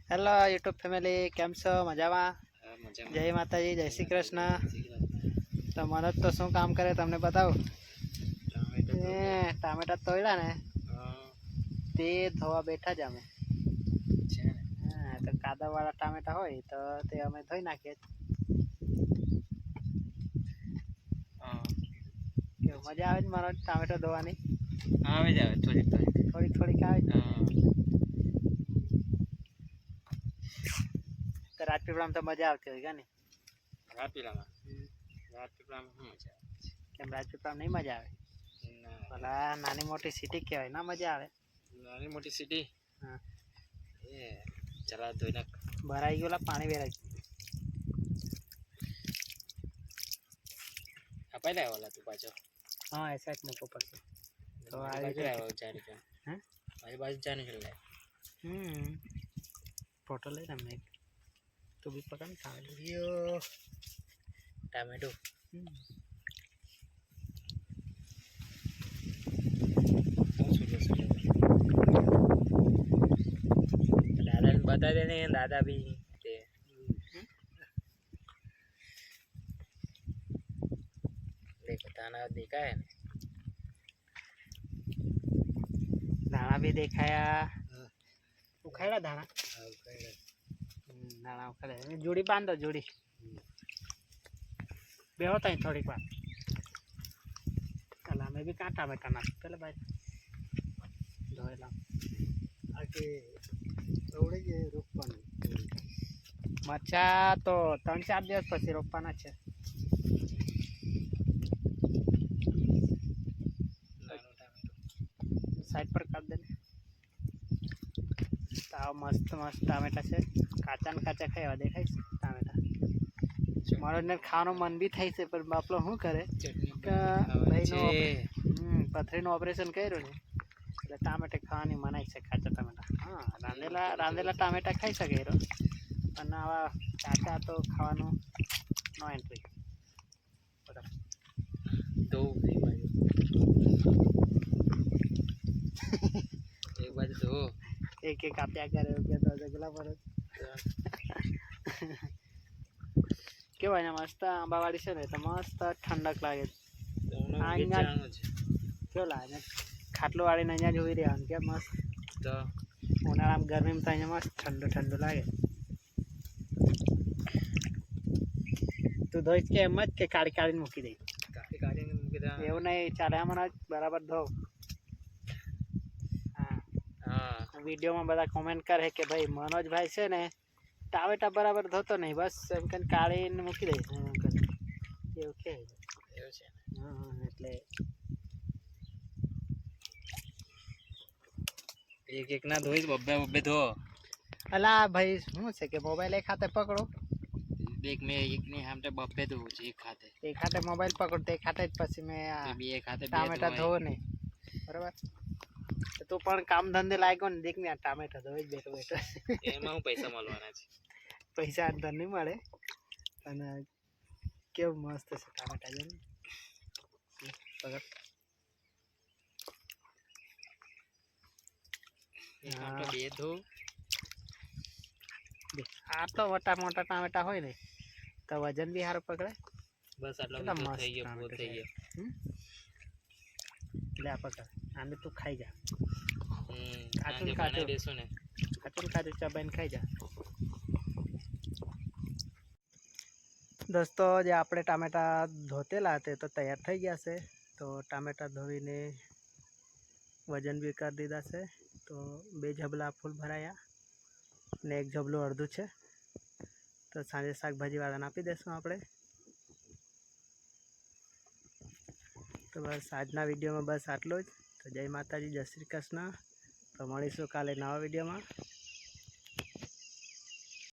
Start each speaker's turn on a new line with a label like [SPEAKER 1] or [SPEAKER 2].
[SPEAKER 1] Hello YouTube family, કેમ છો? મજામાં? જય માતાજી, જય શ્રી કૃષ્ણ. તો મને તો શું કામ કરે તમને બતાવું. ટામેટા તોડ્યા ને તે ધોવા બેઠા જ અમે. તો કાદવવાળા ટામેટા હોય તો તે અમે ધોઈ નાખીએ. કેવું મજા આવે છે મારો ટામેટા ધોવાની?
[SPEAKER 2] આવે જ આવે, થોડીક
[SPEAKER 1] આવે છે. તો રાજપીપળામાં તો મજા આવતી હોય કે નહીં?
[SPEAKER 2] રાજપીપળામાં શું મજા આવે?
[SPEAKER 1] કેમ રાજપીપળામાં નહીં મજા આવે? ભલા નાની મોટી સિટી કહેવાય, ના મજા આવે?
[SPEAKER 2] નાની મોટી સિટી
[SPEAKER 1] હા,
[SPEAKER 2] એ ચલા ધોઈ નાખ.
[SPEAKER 1] ભરાઈ ગયેલા પાણી વેરાઈ ગયું.
[SPEAKER 2] અપાઈ લાવ્યો ઓલા તું પાછો?
[SPEAKER 1] હા, એ સાઈડ મૂકવો પડશે. તો
[SPEAKER 2] મારી બાજુ આવ્યો ચારી જણ.
[SPEAKER 1] હા,
[SPEAKER 2] મારી બાજુ જાને છે લે.
[SPEAKER 1] ફોટો લઈ તમને એક તું બી પકડ ખાવે
[SPEAKER 2] યો ટામેટો. દાદા ને બતા દે ને, દાદા બી તે देखो दाना देखा है
[SPEAKER 1] દાણા બી દેખાયા. ઉખાડ્યા દાણા? દાણા ઉખાડ્યા. જોડી બાંધો, જોડી બેહો ત્યાં થોડીક વાર. ચાલ અમે બી કાં ટામેટા નાખ પેલા ભાઈ ધોયેલા રોપવાનું. મરચા તો 3-4 દિવસ પછી રોપવાના છે. સાઈડ પર કાઢ દે ને. આવા મસ્ત મસ્ત ટામેટા છે. કાચા ને કાચા ખાવા દેખાય છે ટામેટા. મારો ને ખાવાનું મન બી થાય છે, પણ બાપલો શું કરે કે ભાઈનું પથરીનું ઓપરેશન કર્યું ને એટલે ટામેટા ખાવાની મનાય છે, કાચા ટામેટા. હા, રાંધેલા ટામેટા ખાઈ શકે એરો, પણ આવા કાચા તો ખાવાનું નો એન્ટ્રી.
[SPEAKER 2] તો એક બાજુ તો
[SPEAKER 1] એક આપ્યા કરે કે તો જગલા પર કેવાય ને મસ્ત આંબાવાડી છે ને તો મસ્ત ઠંડક લાગે. કેવું લાગે ને ખાટલો વાળીને અહીંયા જોઈ રહ્યા કે મસ્ત.
[SPEAKER 2] તો
[SPEAKER 1] ઉનાળામાં ગરમીમાં તો અહીંયા મસ્ત ઠંડુ ઠંડુ લાગે. તું ધોઈશ કે એમ જ કે કાઢી કાઢીને મૂકી દઈ?
[SPEAKER 2] કાઢીને મૂકી દે.
[SPEAKER 1] એવું નહીં ચાલે, હમણાં બરાબર ધો.
[SPEAKER 2] હા,
[SPEAKER 1] વિડીયોમાં બધા કોમેન્ટ કરે કે ભાઈ મનોજભાઈ છે ને ટામેટા બરાબર ધોતો નહીં, બસ એમ કરીને કાઢીને મૂકી દઈશ એવું કે.
[SPEAKER 2] એવું છે.
[SPEAKER 1] હા, એટલે
[SPEAKER 2] એક ના ધોઈ બબ્બે ધો.
[SPEAKER 1] અલા ભાઈ શું છે કે મોબાઈલ એક હાથે પકડો.
[SPEAKER 2] દેખ મેં એક ની હાથે બબ્બે ધોવું છે.
[SPEAKER 1] એક હાથે મોબાઈલ પકડો તો એક હાથે જ પછી મેં
[SPEAKER 2] એક હાથે
[SPEAKER 1] ટામેટા ધોવો નહીં, બરાબર? તું પણ કામ ધંધે લાગ્યો ને, દેખ ને આ ટામેટા ધોઈ જ બેઠો બેઠો.
[SPEAKER 2] એમાં હું પૈસા મળવાના છે?
[SPEAKER 1] પૈસા અંદર નહીં મળે, અને કેવું મસ્ત છે ટામેટા છે ને. પકડ. આ તો મોટા ટામેટા હોય ને તો વજન બી સારું પકડે.
[SPEAKER 2] બસ આટલો થઈ ગયો, બહુ થઈ ગયો.
[SPEAKER 1] લે આ પકડ, આને તું ખાઈ જા.
[SPEAKER 2] કાચું કાચું દેશું ને,
[SPEAKER 1] કાચું કાચું ચબાઈને ખાઈ જા. દોસ્તો, જે આપણે ટામેટા ધોતેલા તે તો તૈયાર થઈ ગયા છે. તો ટામેટા ધોઈને વજન બી કરી દીધા છે. તો 2 ઝબલા ફૂલ ભરાયા ને 1 ઝબલું અડધું છે. તો સાંજે શાકભાજીવાળાને આપી દઈશું આપણે. તો બસ આજના વિડીયોમાં બસ આટલું જ. તો જય માતાજી, જય શ્રી કૃષ્ણ. તો મળીશું કાલે નવા વિડીયોમાં.